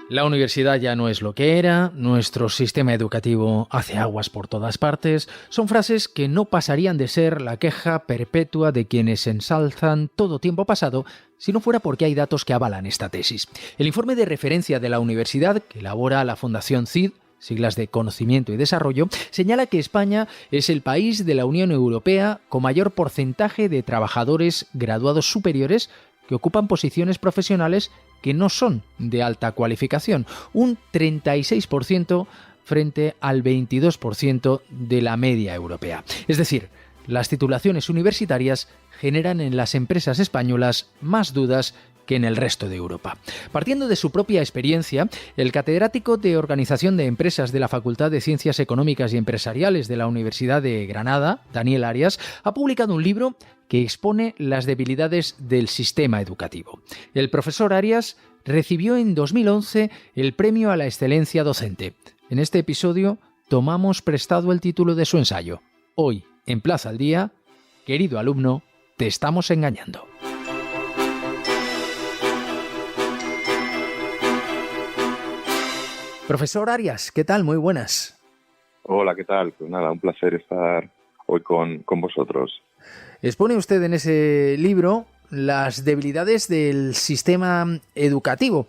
La universidad ya no es lo que era, nuestro sistema educativo hace aguas por todas partes, son frases que no pasarían de ser la queja perpetua de quienes ensalzan todo tiempo pasado si no fuera porque hay datos que avalan esta tesis. El informe de referencia de la universidad que elabora la Fundación CID, siglas de Conocimiento y Desarrollo, señala que España es el país de la Unión Europea con mayor porcentaje de trabajadores graduados superiores que ocupan posiciones profesionales que no son de alta cualificación, un 36% frente al 22% de la media europea. Es decir, las titulaciones universitarias generan en las empresas españolas más dudas que en el resto de Europa. Partiendo de su propia experiencia, el catedrático de Organización de Empresas de la Facultad de Ciencias Económicas y Empresariales de la Universidad de Granada, Daniel Arias, ha publicado un libro que expone las debilidades del sistema educativo. El profesor Arias recibió en 2011 el Premio a la Excelencia Docente. En este episodio tomamos prestado el título de su ensayo. Hoy, en Plaza al Día, querido alumno, te estamos engañando. Profesor Arias, ¿qué tal? Muy buenas. Hola, ¿qué tal? Pues nada, un placer estar hoy con vosotros. Expone usted en ese libro las debilidades del sistema educativo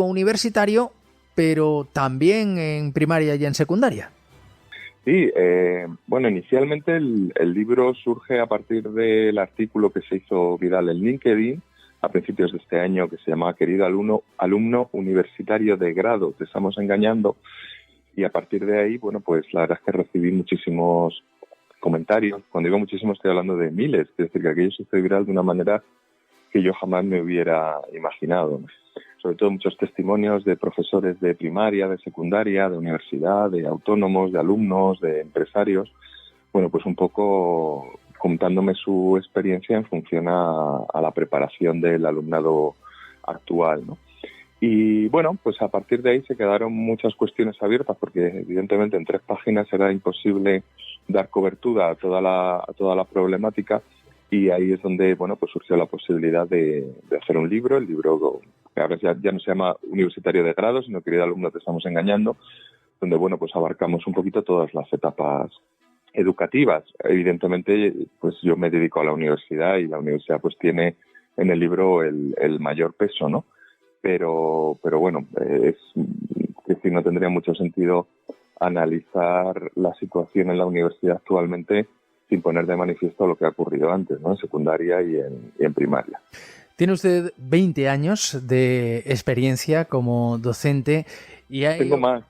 universitario, pero también en primaria y en secundaria. Sí, bueno, inicialmente el libro surge a partir del artículo que se hizo viral en LinkedIn a principios de este año, que se llamaba Querido alumno universitario de grado, te estamos engañando, y a partir de ahí, bueno, pues la verdad es que recibí muchísimos comentarios. Cuando digo muchísimos estoy hablando de miles, es decir, que aquello se hizo viral de una manera que yo jamás me hubiera imaginado. Sobre todo muchos testimonios de profesores de primaria, de secundaria, de universidad, de autónomos, de alumnos, de empresarios, bueno, pues un poco contándome su experiencia en función a la preparación del alumnado actual, ¿no? Y bueno, pues a partir de ahí se quedaron muchas cuestiones abiertas porque evidentemente en 3 páginas era imposible dar cobertura a toda la problemática, y ahí es donde, bueno, pues surgió la posibilidad de hacer un libro. El libro que ahora ya no se llama Universitario de Grado, sino Querido alumno te estamos engañando, donde, bueno, pues abarcamos un poquito todas las etapas educativas. Evidentemente, pues yo me dedico a la universidad y la universidad pues tiene en el libro el mayor peso, ¿no? Pero bueno, es decir, no tendría mucho sentido analizar la situación en la universidad actualmente sin poner de manifiesto lo que ha ocurrido antes, ¿no? En secundaria y en primaria. Tiene usted 20 años de experiencia como docente. Tengo más,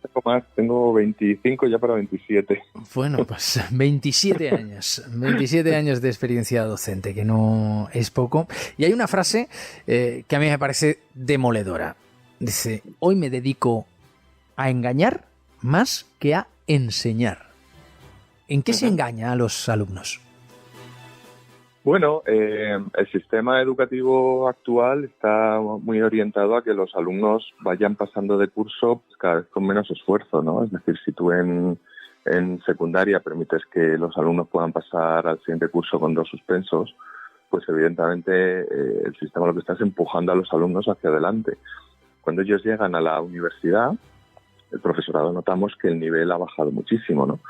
tengo 25 ya para 27. Bueno, pues 27 años, 27 años de experiencia docente, que no es poco. Y hay una frase que a mí me parece demoledora. Dice, hoy me dedico a engañar más que a enseñar. ¿En qué se engaña a los alumnos? Bueno, el sistema educativo actual está muy orientado a que los alumnos vayan pasando de curso pues, cada vez con menos esfuerzo, ¿no? Es decir, si tú en secundaria permites que los alumnos puedan pasar al siguiente curso con 2 suspensos, pues evidentemente el sistema lo que está es empujando a los alumnos hacia adelante. Cuando ellos llegan a la universidad, el profesorado notamos que el nivel ha bajado muchísimo, ¿no?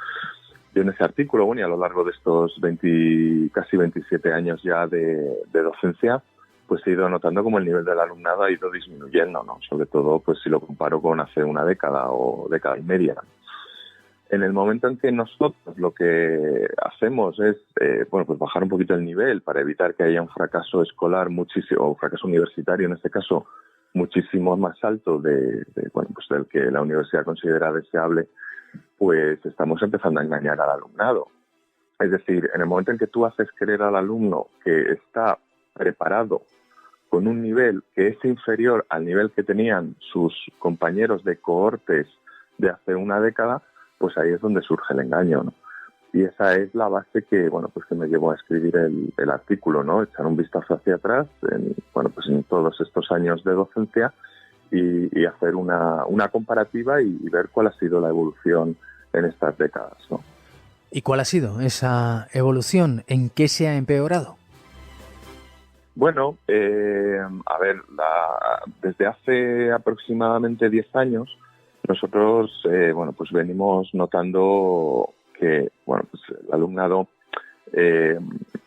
Yo en ese artículo, bueno, y a lo largo de estos casi 27 años ya de docencia, pues he ido notando como el nivel del alumnado ha ido disminuyendo, ¿no? Sobre todo, pues si lo comparo con hace una década o década y media. En el momento en que nosotros lo que hacemos es, bueno, pues bajar un poquito el nivel para evitar que haya un fracaso escolar muchísimo, o fracaso universitario en este caso, muchísimo más alto bueno, pues del que la universidad considera deseable, pues estamos empezando a engañar al alumnado. Es decir, en el momento en que tú haces creer al alumno que está preparado con un nivel que es inferior al nivel que tenían sus compañeros de cohortes de hace una década, pues ahí es donde surge el engaño, ¿no? Y esa es la base que, bueno, pues que me llevó a escribir el artículo, ¿no? Echar un vistazo hacia atrás, bueno, pues en todos estos años de docencia y hacer una comparativa y ver cuál ha sido la evolución en estas décadas, ¿no? ¿Y cuál ha sido esa evolución? ¿En qué se ha empeorado? Bueno, a ver, desde hace aproximadamente 10 años nosotros, pues venimos notando que, pues el alumnado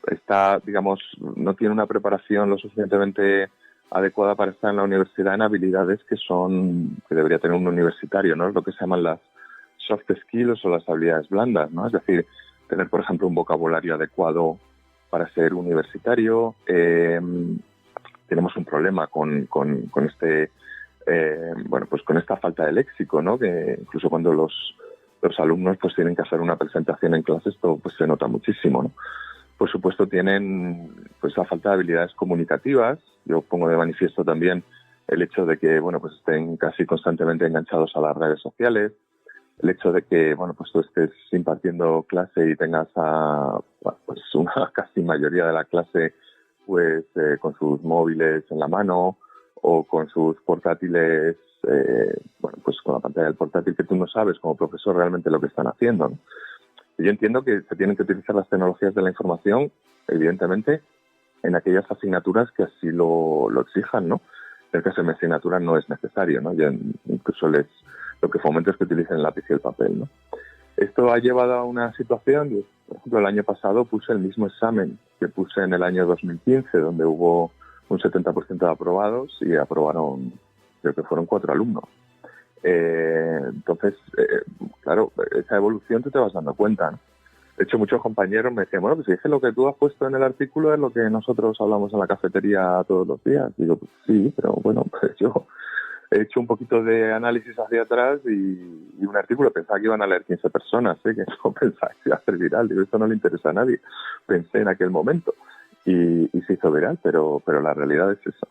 está, digamos, no tiene una preparación lo suficientemente adecuada para estar en la universidad en habilidades que debería tener un universitario, ¿no? Es lo que se llaman las soft skills o las habilidades blandas, ¿no? Es decir, tener, por ejemplo, un vocabulario adecuado para ser universitario. Tenemos un problema con esta falta de léxico, ¿no? Que incluso cuando los alumnos pues tienen que hacer una presentación en clase, esto pues se nota muchísimo, ¿no? Por supuesto tienen pues la falta de habilidades comunicativas. Yo pongo de manifiesto también el hecho de que pues estén casi constantemente enganchados a las redes sociales, el hecho de que pues tú estés impartiendo clase y tengas pues una casi mayoría de la clase pues con sus móviles en la mano o con sus portátiles, pues con la pantalla del portátil, que tú no sabes como profesor realmente lo que están haciendo, ¿no? Yo entiendo que se tienen que utilizar las tecnologías de la información, evidentemente, en aquellas asignaturas que así lo exijan, ¿no? En el caso de mi asignatura no es necesario, ¿no? Yo incluso lo que fomento es que utilicen el lápiz y el papel, ¿no? Esto ha llevado a una situación, por ejemplo, el año pasado puse el mismo examen que puse en el año 2015, donde hubo un 70% de aprobados y aprobaron, creo que fueron 4 alumnos. Entonces, claro, esa evolución tú te vas dando cuenta, ¿no? De hecho, muchos compañeros me decían, pues si es que lo que tú has puesto en el artículo es lo que nosotros hablamos en la cafetería todos los días. Y digo, pues sí, pero pues yo he hecho un poquito de análisis hacia atrás y un artículo pensaba que iban a leer 15 personas, que no pensaba que iba a ser viral. Digo, esto no le interesa a nadie. Pensé en aquel momento y se hizo viral, pero la realidad es esa.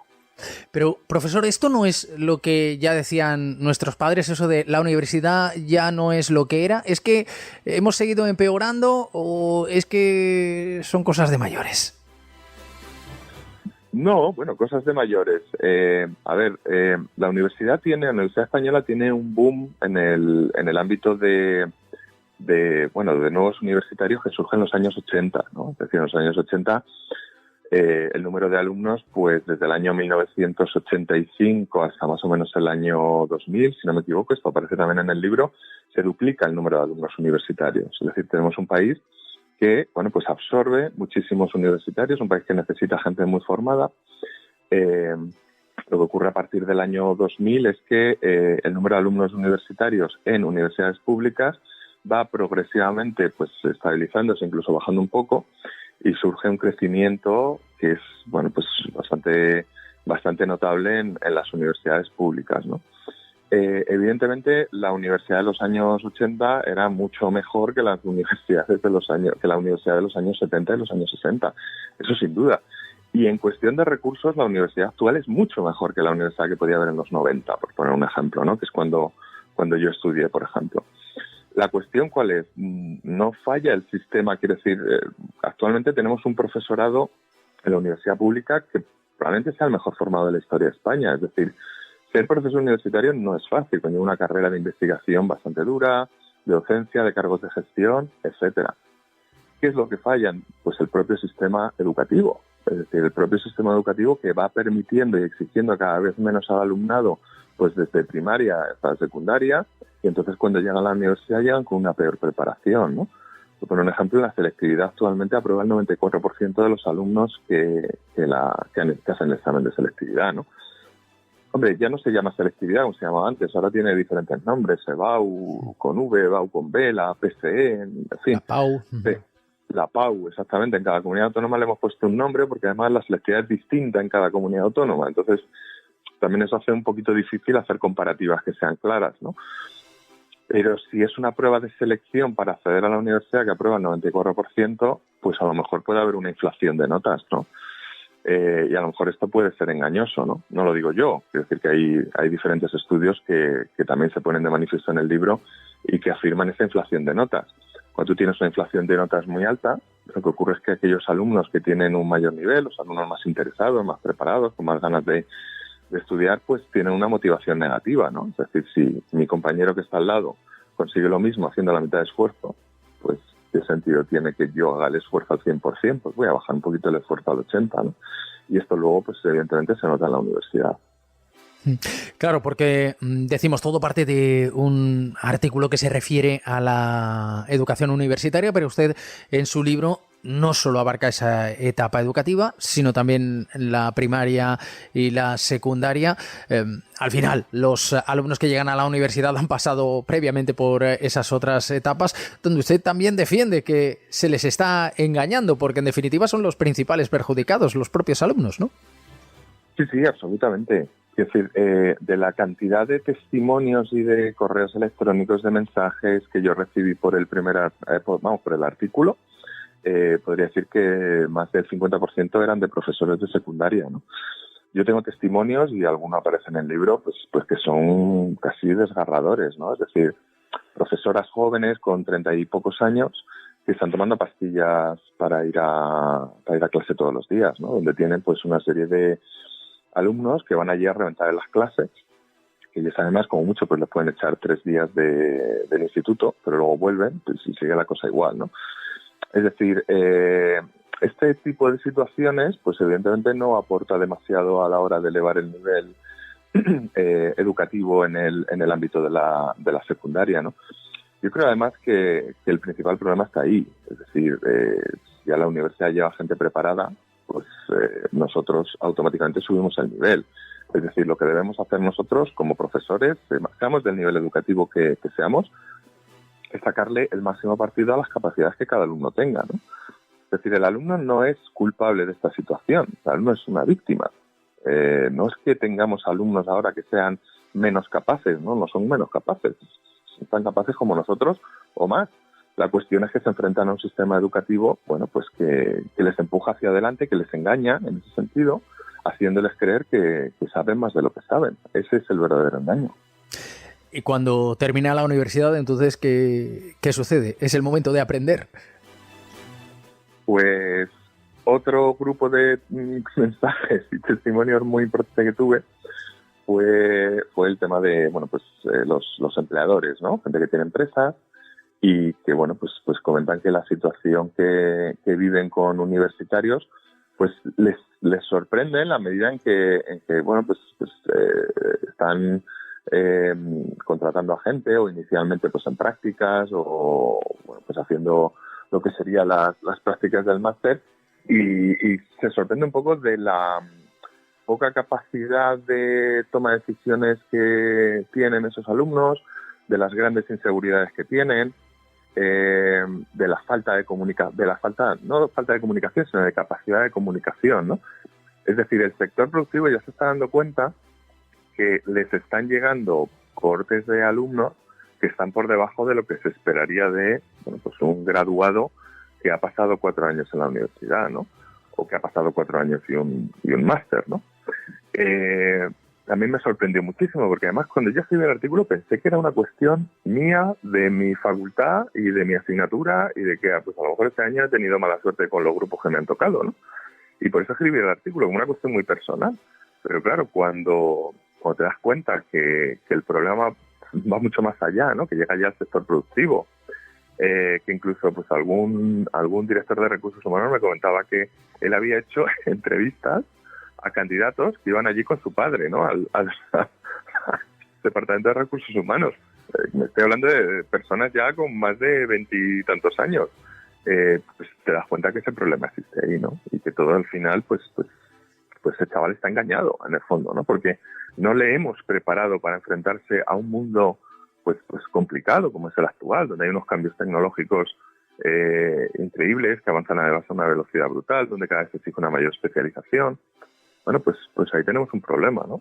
Pero, profesor, ¿esto no es lo que ya decían nuestros padres, eso de la universidad ya no es lo que era? ¿Es que hemos seguido empeorando o es que son cosas de mayores? No, cosas de mayores. La Universidad Española tiene un boom en el ámbito de nuevos universitarios que surgen en los años 80, ¿no? Es decir, en los años 80 el número de alumnos, pues desde el año 1985 hasta más o menos el año 2000, si no me equivoco, esto aparece también en el libro, se duplica el número de alumnos universitarios. Es decir, tenemos un país que, pues absorbe muchísimos universitarios, un país que necesita gente muy formada. Lo que ocurre a partir del año 2000 es que el número de alumnos universitarios en universidades públicas va progresivamente pues estabilizándose, incluso bajando un poco, y surge un crecimiento que es pues bastante notable en las universidades públicas, ¿no? Evidentemente la universidad de los años 80 era mucho mejor que las universidades que la universidad de los años 70 y los años 60, eso sin duda. Y en cuestión de recursos, la universidad actual es mucho mejor que la universidad que podía haber en los 90, por poner un ejemplo, ¿no? Que es cuando yo estudié, por ejemplo. La cuestión, ¿cuál es? No falla el sistema, quiero decir, actualmente tenemos un profesorado en la universidad pública que probablemente sea el mejor formado de la historia de España. Es decir, ser profesor universitario no es fácil, conlleva una carrera de investigación bastante dura, de docencia, de cargos de gestión, etcétera. ¿Qué es lo que falla? Pues el propio sistema educativo. Es decir, el propio sistema educativo que va permitiendo y exigiendo cada vez menos al alumnado, pues desde primaria hasta secundaria, y entonces cuando llegan a la universidad llegan con una peor preparación, ¿no? Por un ejemplo, en la selectividad actualmente aprueba el 94% de los alumnos que hacen el examen de selectividad, ¿no? Hombre, ya no se llama selectividad como se llamaba antes, ahora tiene diferentes nombres, EBAU con V, EBAU con B, la PCE, en fin. La PAU. La PAU, exactamente. En cada comunidad autónoma le hemos puesto un nombre porque además la selectividad es distinta en cada comunidad autónoma. Entonces, también eso hace un poquito difícil hacer comparativas que sean claras, ¿no? Pero si es una prueba de selección para acceder a la universidad que aprueba el 94%, pues a lo mejor puede haber una inflación de notas, ¿no? Y a lo mejor esto puede ser engañoso, ¿no? No lo digo yo. Quiero decir que hay diferentes estudios que también se ponen de manifiesto en el libro y que afirman esa inflación de notas. Cuando tú tienes una inflación de notas muy alta, lo que ocurre es que aquellos alumnos que tienen un mayor nivel, los alumnos más interesados, más preparados, con más ganas de estudiar, pues tienen una motivación negativa, ¿no? Es decir, si mi compañero que está al lado consigue lo mismo haciendo la mitad de esfuerzo, pues ¿qué sentido tiene que yo haga el esfuerzo al 100%? Pues voy a bajar un poquito el esfuerzo al 80%, ¿no? y esto luego, pues evidentemente se nota en la universidad. Claro, porque decimos, todo parte de un artículo que se refiere a la educación universitaria, pero usted en su libro no solo abarca esa etapa educativa, sino también la primaria y la secundaria. Al final, los alumnos que llegan a la universidad han pasado previamente por esas otras etapas, donde usted también defiende que se les está engañando, porque en definitiva son los principales perjudicados, los propios alumnos, ¿no? Sí, absolutamente. Es decir, de la cantidad de testimonios y de correos electrónicos, de mensajes que yo recibí por el por el artículo, podría decir que más del 50% eran de profesores de secundaria, ¿no? Yo tengo testimonios, y algunos aparecen en el libro, pues que son casi desgarradores, ¿no? Es decir, profesoras jóvenes con 30 y pocos años que están tomando pastillas para ir a clase todos los días, ¿no? Donde tienen pues una serie de alumnos que van allí a reventar en las clases, que ellos además como mucho pues les pueden echar 3 días del instituto, pero luego vuelven, pues, y sigue la cosa igual, ¿no? Es decir, este tipo de situaciones pues evidentemente no aporta demasiado a la hora de elevar el nivel educativo en el ámbito de la secundaria, ¿no? Yo creo además que el principal problema está ahí, es decir, si ya la universidad lleva gente preparada, pues nosotros automáticamente subimos el nivel. Es decir, lo que debemos hacer nosotros como profesores, seamos del nivel educativo que seamos, es sacarle el máximo partido a las capacidades que cada alumno tenga, ¿no? Es decir, el alumno no es culpable de esta situación, el alumno es una víctima. No es que tengamos alumnos ahora que sean menos capaces, no son menos capaces, son tan capaces como nosotros o más. La cuestión es que se enfrentan a un sistema educativo, bueno, pues que les empuja hacia adelante, que les engaña en ese sentido, haciéndoles creer que saben más de lo que saben. Ese es el verdadero engaño. Y cuando termina la universidad, entonces, ¿qué sucede? ¿Es el momento de aprender? Pues otro grupo de mensajes y testimonios muy importante que tuve fue el tema de, bueno, pues los empleadores, ¿no? Gente que tiene empresas y que, bueno, pues comentan que la situación que viven con universitarios pues les sorprende en la medida en que bueno, pues están contratando a gente o inicialmente pues en prácticas o bueno, pues haciendo lo que serían las prácticas del máster y se sorprende un poco de la poca capacidad de toma de decisiones que tienen esos alumnos, de las grandes inseguridades que tienen, de la falta de no falta de comunicación, sino de capacidad de comunicación, ¿no? Es decir, el sector productivo ya se está dando cuenta que les están llegando cohortes de alumnos que están por debajo de lo que se esperaría de, bueno, pues un graduado que ha pasado 4 años en la universidad, ¿no? O que ha pasado 4 años y un máster, ¿no? A mí me sorprendió muchísimo porque además cuando yo escribí el artículo pensé que era una cuestión mía, de mi facultad y de mi asignatura y de que pues a lo mejor este año he tenido mala suerte con los grupos que me han tocado, ¿no? Y por eso escribí el artículo como una cuestión muy personal. Pero claro, cuando te das cuenta que el problema va mucho más allá, ¿no? Que llega ya al sector productivo, que incluso pues algún director de recursos humanos me comentaba que él había hecho entrevistas a candidatos que iban allí con su padre, ¿no? Al Departamento de Recursos Humanos. Me estoy hablando de personas ya con más de 20 y tantos años. Pues te das cuenta que ese problema existe ahí, ¿no? Y que todo al final, pues el chaval está engañado en el fondo, ¿no? Porque no le hemos preparado para enfrentarse a un mundo pues complicado como es el actual, donde hay unos cambios tecnológicos increíbles que avanzan a una velocidad brutal, donde cada vez se exige una mayor especialización. Bueno, pues ahí tenemos un problema, ¿no?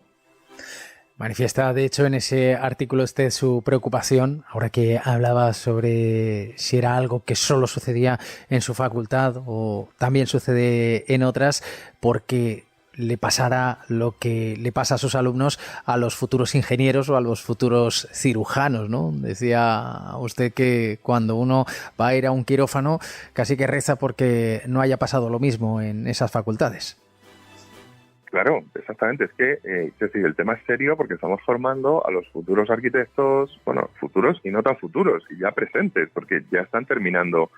Manifiesta, de hecho, en ese artículo su preocupación, ahora que hablaba sobre si era algo que solo sucedía en su facultad o también sucede en otras, porque le pasara lo que le pasa a sus alumnos a los futuros ingenieros o a los futuros cirujanos, ¿no? Decía usted que cuando uno va a ir a un quirófano casi que reza porque no haya pasado lo mismo en esas facultades. Claro, exactamente. Es decir, el tema es serio porque estamos formando a los futuros arquitectos, bueno, futuros y no tan futuros, y ya presentes, porque ya están terminando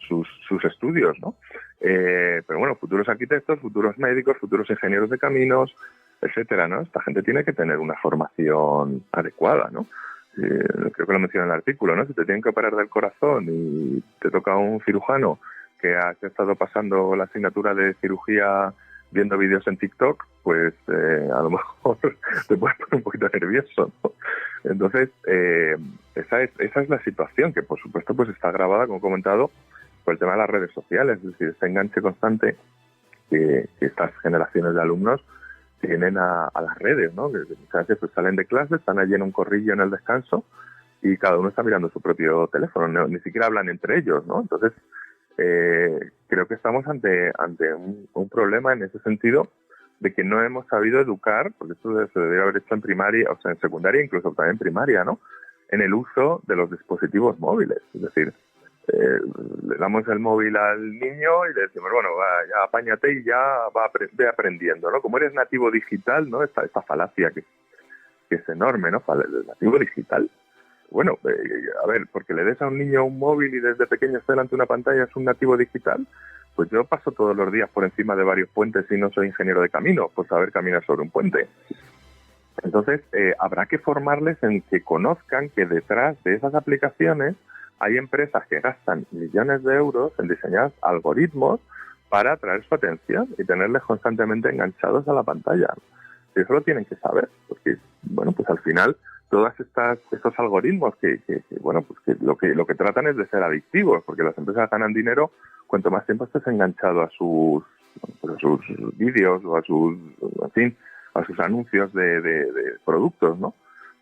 sus estudios, ¿no? Pero bueno, futuros arquitectos, futuros médicos, futuros ingenieros de caminos, etcétera, ¿no? Esta gente tiene que tener una formación adecuada, ¿no? Creo que lo menciona en el artículo, ¿no? Si te tienen que operar del corazón y te toca un cirujano que has estado pasando la asignatura de cirugía viendo vídeos en TikTok, pues a lo mejor te puedes poner un poquito nervioso, ¿no? Entonces, esa es la situación, que por supuesto pues está agravada, como he comentado, por el tema de las redes sociales, es decir, este enganche constante que estas generaciones de alumnos tienen a las redes, ¿no? Que muchas veces pues salen de clase, están allí en un corrillo en el descanso y cada uno está mirando su propio teléfono, ni siquiera hablan entre ellos, ¿no? Entonces, creo que estamos ante un problema en ese sentido de que no hemos sabido educar, porque esto se debería haber hecho en primaria, o sea, en secundaria, incluso también en primaria, ¿no? En el uso de los dispositivos móviles. Es decir, le damos el móvil al niño y le decimos, bueno, va, ya apáñate y ya ve aprendiendo, ¿no? Como eres nativo digital, ¿no? Esta falacia que es enorme, ¿no? El nativo digital. Bueno, a ver, porque le des a un niño un móvil y desde pequeño está delante de una pantalla es un nativo digital, pues yo paso todos los días por encima de varios puentes y no soy ingeniero de camino, por saber caminar sobre un puente. Entonces, habrá que formarles en que conozcan que detrás de esas aplicaciones hay empresas que gastan millones de euros en diseñar algoritmos para atraer su atención y tenerles constantemente enganchados a la pantalla. Y eso lo tienen que saber, porque, bueno, pues al final todos estos algoritmos que lo que tratan es de ser adictivos, porque las empresas ganan dinero cuanto más tiempo estés enganchado a sus vídeos o a sus anuncios de productos, ¿no?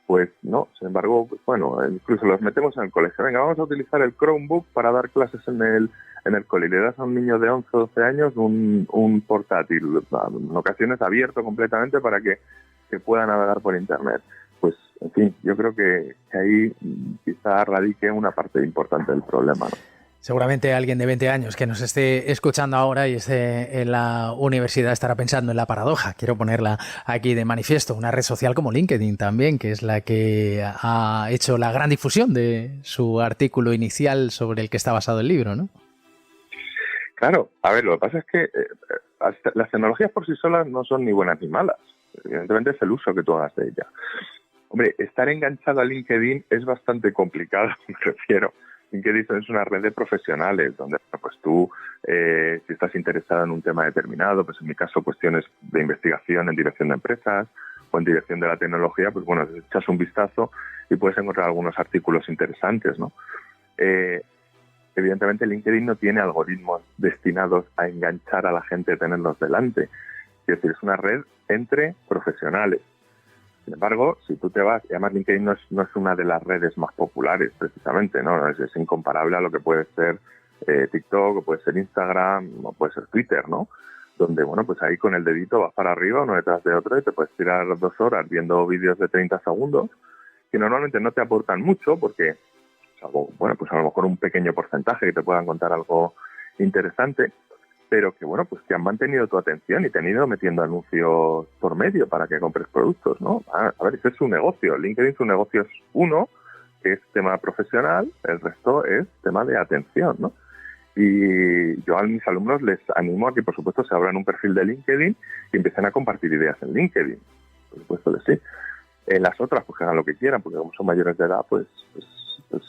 Pues no, sin embargo, pues bueno, incluso los metemos en el colegio. Venga, vamos a utilizar el Chromebook para dar clases en el cole. Y le das a un niño de 11 o 12 años un portátil, en ocasiones abierto completamente para que pueda navegar por Internet. Pues, en fin, yo creo que ahí quizá radique una parte importante del problema, ¿no? Seguramente alguien de 20 años que nos esté escuchando ahora y esté en la universidad estará pensando en la paradoja. Quiero ponerla aquí de manifiesto. Una red social como LinkedIn también, que es la que ha hecho la gran difusión de su artículo inicial sobre el que está basado el libro, ¿no? Claro, a ver, lo que pasa es que las tecnologías por sí solas no son ni buenas ni malas. Evidentemente es el uso que tú hagas de ellas. Hombre, estar enganchado a LinkedIn es bastante complicado, me refiero. LinkedIn es una red de profesionales donde pues tú, si estás interesado en un tema determinado, pues en mi caso cuestiones de investigación en dirección de empresas o en dirección de la tecnología, pues bueno, echas un vistazo y puedes encontrar algunos artículos interesantes, ¿no? Evidentemente LinkedIn no tiene algoritmos destinados a enganchar a la gente, tenerlos delante. Es decir, es una red entre profesionales. Sin embargo, si tú te vas, y además LinkedIn no es una de las redes más populares precisamente, ¿no? Es incomparable a lo que puede ser TikTok, o puede ser Instagram, o puede ser Twitter, ¿no? Donde, bueno, pues ahí con el dedito vas para arriba, uno detrás de otro, y te puedes tirar 2 horas viendo vídeos de 30 segundos, que normalmente no te aportan mucho, porque, bueno, pues a lo mejor un pequeño porcentaje que te puedan contar algo interesante, pero que, bueno, pues que han mantenido tu atención y te han ido metiendo anuncios por medio para que compres productos, ¿no? A ver, ese es su negocio. LinkedIn, su negocio es uno, que es tema profesional, el resto es tema de atención, ¿no? Y yo a mis alumnos les animo a que, por supuesto, se abran un perfil de LinkedIn y empiecen a compartir ideas en LinkedIn. Por supuesto que sí. En las otras, pues que hagan lo que quieran, porque como son mayores de edad, pues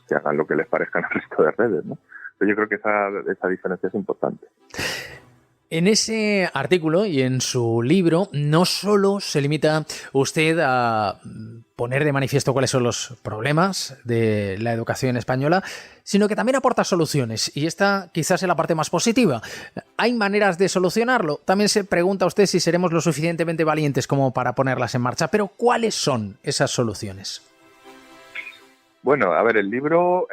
que hagan lo que les parezca en el resto de redes, ¿no? Pero yo creo que esa diferencia es importante. En ese artículo y en su libro no solo se limita usted a poner de manifiesto cuáles son los problemas de la educación española, sino que también aporta soluciones. Y esta quizás es la parte más positiva. ¿Hay maneras de solucionarlo? También se pregunta usted si seremos lo suficientemente valientes como para ponerlas en marcha. Pero ¿cuáles son esas soluciones? Bueno, a ver, el libro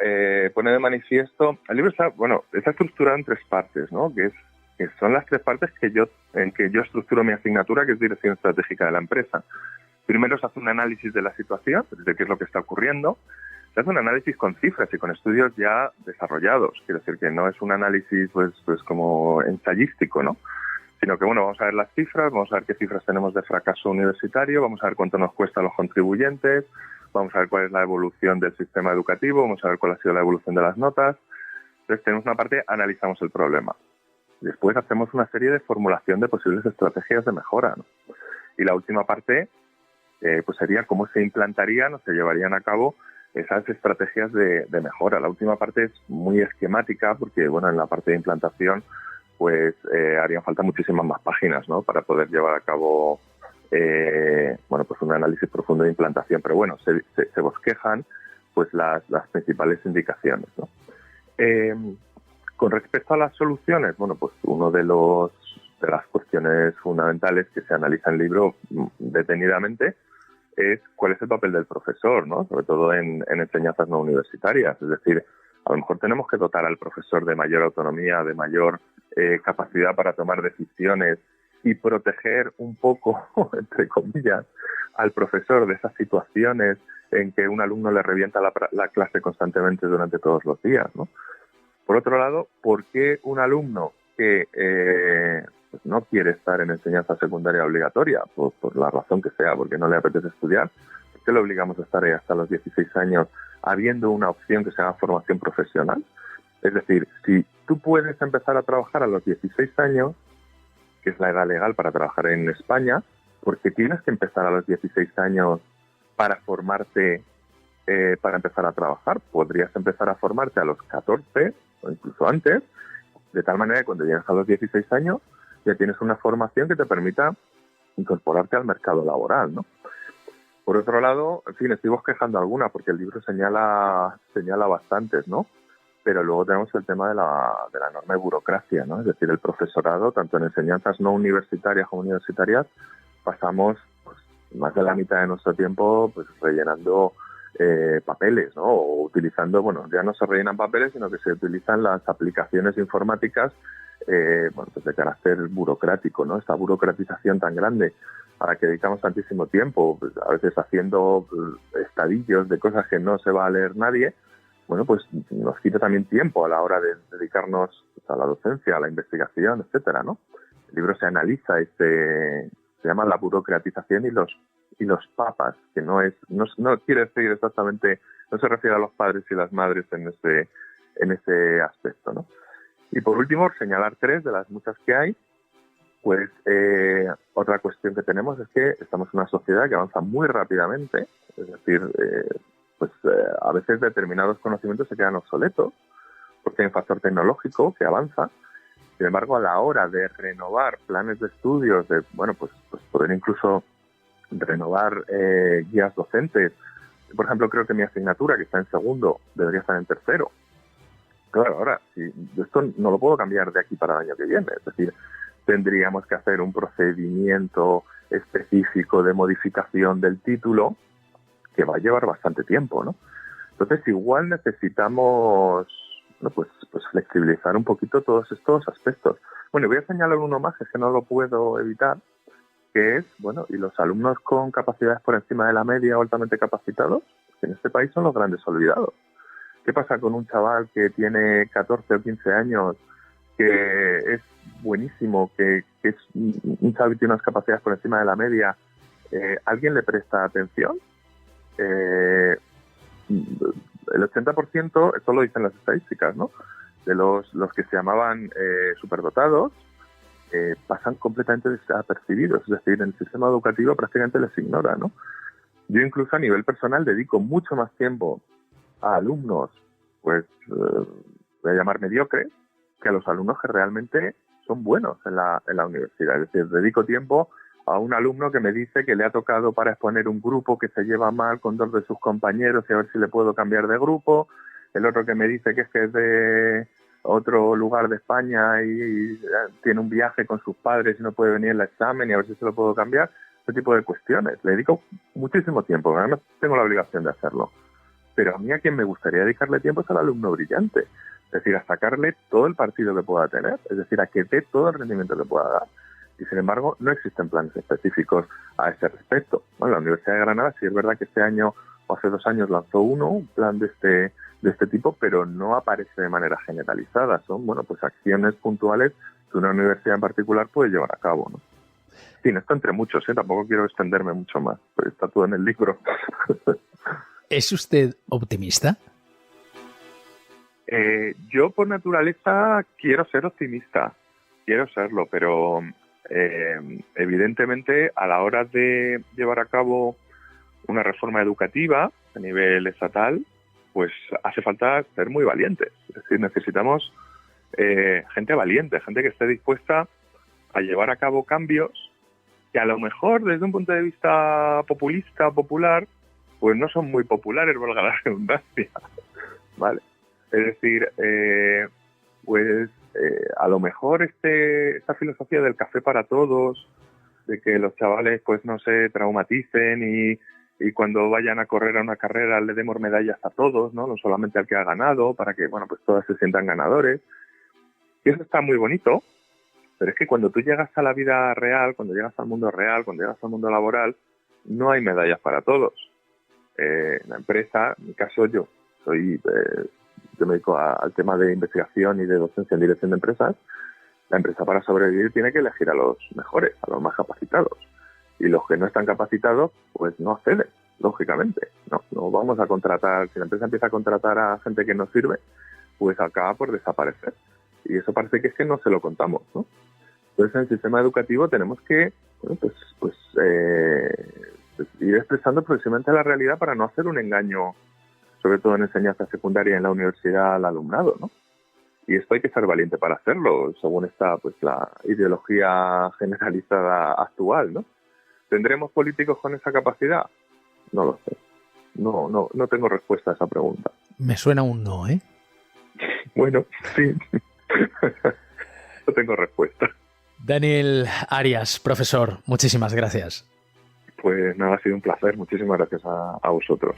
pone de manifiesto... El libro está estructurado en 3 partes, ¿no? Que son las 3 partes en que yo estructuro mi asignatura, que es Dirección Estratégica de la Empresa. Primero se hace un análisis de la situación, de qué es lo que está ocurriendo. Se hace un análisis con cifras y con estudios ya desarrollados. Quiero decir que no es un análisis pues como ensayístico, ¿no? Sino que, bueno, vamos a ver las cifras, vamos a ver qué cifras tenemos de fracaso universitario, vamos a ver cuánto nos cuesta a los contribuyentes, vamos a ver cuál es la evolución del sistema educativo, vamos a ver cuál ha sido la evolución de las notas. Entonces tenemos una parte, analizamos el problema. Después hacemos una serie de formulación de posibles estrategias de mejora, ¿no? Y la última parte pues sería cómo se implantarían o se llevarían a cabo esas estrategias de mejora. La última parte es muy esquemática porque, bueno, en la parte de implantación pues harían falta muchísimas más páginas, ¿no? Para poder llevar a cabo pues un análisis profundo de implantación. Pero bueno, se bosquejan pues las principales indicaciones, ¿no? Con respecto a las soluciones, bueno, pues uno de las cuestiones fundamentales que se analiza en el libro detenidamente es cuál es el papel del profesor, ¿no? Sobre todo en enseñanzas no universitarias. Es decir, a lo mejor tenemos que dotar al profesor de mayor autonomía, de mayor capacidad para tomar decisiones y proteger un poco, entre comillas, al profesor de esas situaciones en que un alumno le revienta la clase constantemente durante todos los días, ¿no? Por otro lado, ¿por qué un alumno que pues no quiere estar en enseñanza secundaria obligatoria, por la razón que sea, porque no le apetece estudiar, por qué le obligamos a estar ahí hasta los 16 años habiendo una opción que se llama formación profesional? Es decir, si tú puedes empezar a trabajar a los 16 años, que es la edad legal para trabajar en España, porque tienes que empezar a los 16 años para formarte, para empezar a trabajar. Podrías empezar a formarte a los 14 o incluso antes, de tal manera que cuando llegas a los 16 años ya tienes una formación que te permita incorporarte al mercado laboral, ¿no? Por otro lado, en fin, estoy bosquejando alguna porque el libro señala bastantes, ¿no? Pero luego tenemos el tema de la enorme burocracia, ¿no? Es decir, el profesorado, tanto en enseñanzas no universitarias como universitarias, pasamos pues, más de la mitad de nuestro tiempo pues rellenando papeles, ¿no? O utilizando, bueno, ya no se rellenan papeles, sino que se utilizan las aplicaciones informáticas pues de carácter burocrático, ¿no? Esta burocratización tan grande a la que dedicamos tantísimo tiempo, pues, a veces haciendo estadillos de cosas que no se va a leer nadie, bueno, pues nos quita también tiempo a la hora de dedicarnos pues, a la docencia, a la investigación, etcétera, ¿no? El libro se analiza se llama la burocratización y los papas, que no quiere decir exactamente, no se refiere a los padres y las madres en ese aspecto, ¿no? Y por último, señalar 3 de las muchas que hay, pues otra cuestión que tenemos es que estamos en una sociedad que avanza muy rápidamente, es decir, a veces determinados conocimientos se quedan obsoletos porque hay un factor tecnológico que avanza. Sin embargo, a la hora de renovar planes de estudios, de pues poder incluso renovar guías docentes, por ejemplo, creo que mi asignatura, que está en segundo, debería estar en tercero. Claro, ahora, si esto no lo puedo cambiar de aquí para el año que viene, es decir, tendríamos que hacer un procedimiento específico de modificación del título que va a llevar bastante tiempo, ¿no? Entonces, igual necesitamos pues flexibilizar un poquito todos estos aspectos. Bueno, voy a señalar uno más, que es que no lo puedo evitar, que es, y los alumnos con capacidades por encima de la media o altamente capacitados, que en este país son los grandes olvidados. ¿Qué pasa con un chaval que tiene 14 o 15 años, que es buenísimo, que es un chaval que tiene unas capacidades por encima de la media? ¿Alguien le presta atención? El 80%, esto lo dicen las estadísticas, ¿no? De los que se llamaban superdotados, pasan completamente desapercibidos, es decir, en el sistema educativo prácticamente les ignora, ¿no? Yo incluso a nivel personal dedico mucho más tiempo a alumnos, voy a llamar mediocres, que a los alumnos que realmente son buenos en la universidad. Es decir, dedico tiempo a un alumno que me dice que le ha tocado para exponer un grupo que se lleva mal con 2 de sus compañeros y a ver si le puedo cambiar de grupo. El otro que me dice que es de otro lugar de España y tiene un viaje con sus padres y no puede venir al examen y a ver si se lo puedo cambiar. Ese tipo de cuestiones. Le dedico muchísimo tiempo, además tengo la obligación de hacerlo. Pero a mí a quien me gustaría dedicarle tiempo es al alumno brillante. Es decir, a sacarle todo el partido que pueda tener. Es decir, a que dé todo el rendimiento que pueda dar. Y sin embargo, no existen planes específicos a ese respecto. Bueno, la Universidad de Granada sí es verdad que este año o hace 2 años lanzó un plan de este tipo, pero no aparece de manera generalizada. Son, pues acciones puntuales que una universidad en particular puede llevar a cabo, ¿no? Sí, esto entre muchos, tampoco quiero extenderme mucho más, pero está todo en el libro. ¿Es usted optimista? Yo por naturaleza quiero ser optimista, quiero serlo, pero evidentemente a la hora de llevar a cabo una reforma educativa a nivel estatal, pues hace falta ser muy valientes. Es decir, necesitamos gente valiente, gente que esté dispuesta a llevar a cabo cambios que a lo mejor desde un punto de vista populista, popular, pues no son muy populares, valga la redundancia, ¿vale? Es decir, a lo mejor esta filosofía del café para todos, de que los chavales pues no se traumaticen y cuando vayan a correr a una carrera le demos medallas a todos, ¿no? No solamente al que ha ganado, para que, bueno, pues todos se sientan ganadores. Y eso está muy bonito, pero es que cuando tú llegas a la vida real, cuando llegas al mundo real, cuando llegas al mundo laboral, no hay medallas para todos. La empresa, en mi caso yo me dedico al tema de investigación y de docencia en dirección de empresas. La empresa para sobrevivir tiene que elegir a los mejores, a los más capacitados. Y los que no están capacitados, pues no acceden, lógicamente. No vamos a contratar, si la empresa empieza a contratar a gente que no sirve, pues acaba por desaparecer. Y eso parece que es que no se lo contamos, ¿no? Entonces en el sistema educativo tenemos que ir expresando próximamente la realidad para no hacer un engaño, sobre todo en enseñanza secundaria y en la universidad, al alumnado, ¿no? Y esto hay que ser valiente para hacerlo, según está pues la ideología generalizada actual, ¿no? ¿Tendremos políticos con esa capacidad? No lo sé. No tengo respuesta a esa pregunta. Me suena un no, ¿eh? Bueno, sí. No tengo respuesta. Daniel Arias, profesor, muchísimas gracias. Pues nada, ha sido un placer. Muchísimas gracias a vosotros.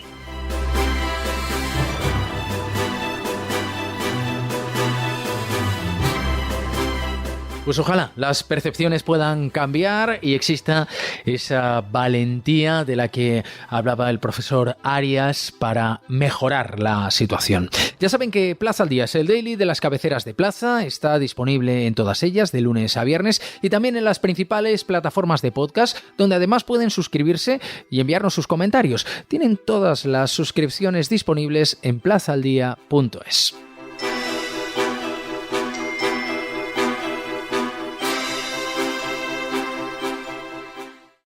Pues ojalá las percepciones puedan cambiar y exista esa valentía de la que hablaba el profesor Arias para mejorar la situación. Ya saben que Plaza al Día es el daily de las cabeceras de Plaza, está disponible en todas ellas de lunes a viernes y también en las principales plataformas de podcast, donde además pueden suscribirse y enviarnos sus comentarios. Tienen todas las suscripciones disponibles en plazaaldia.es.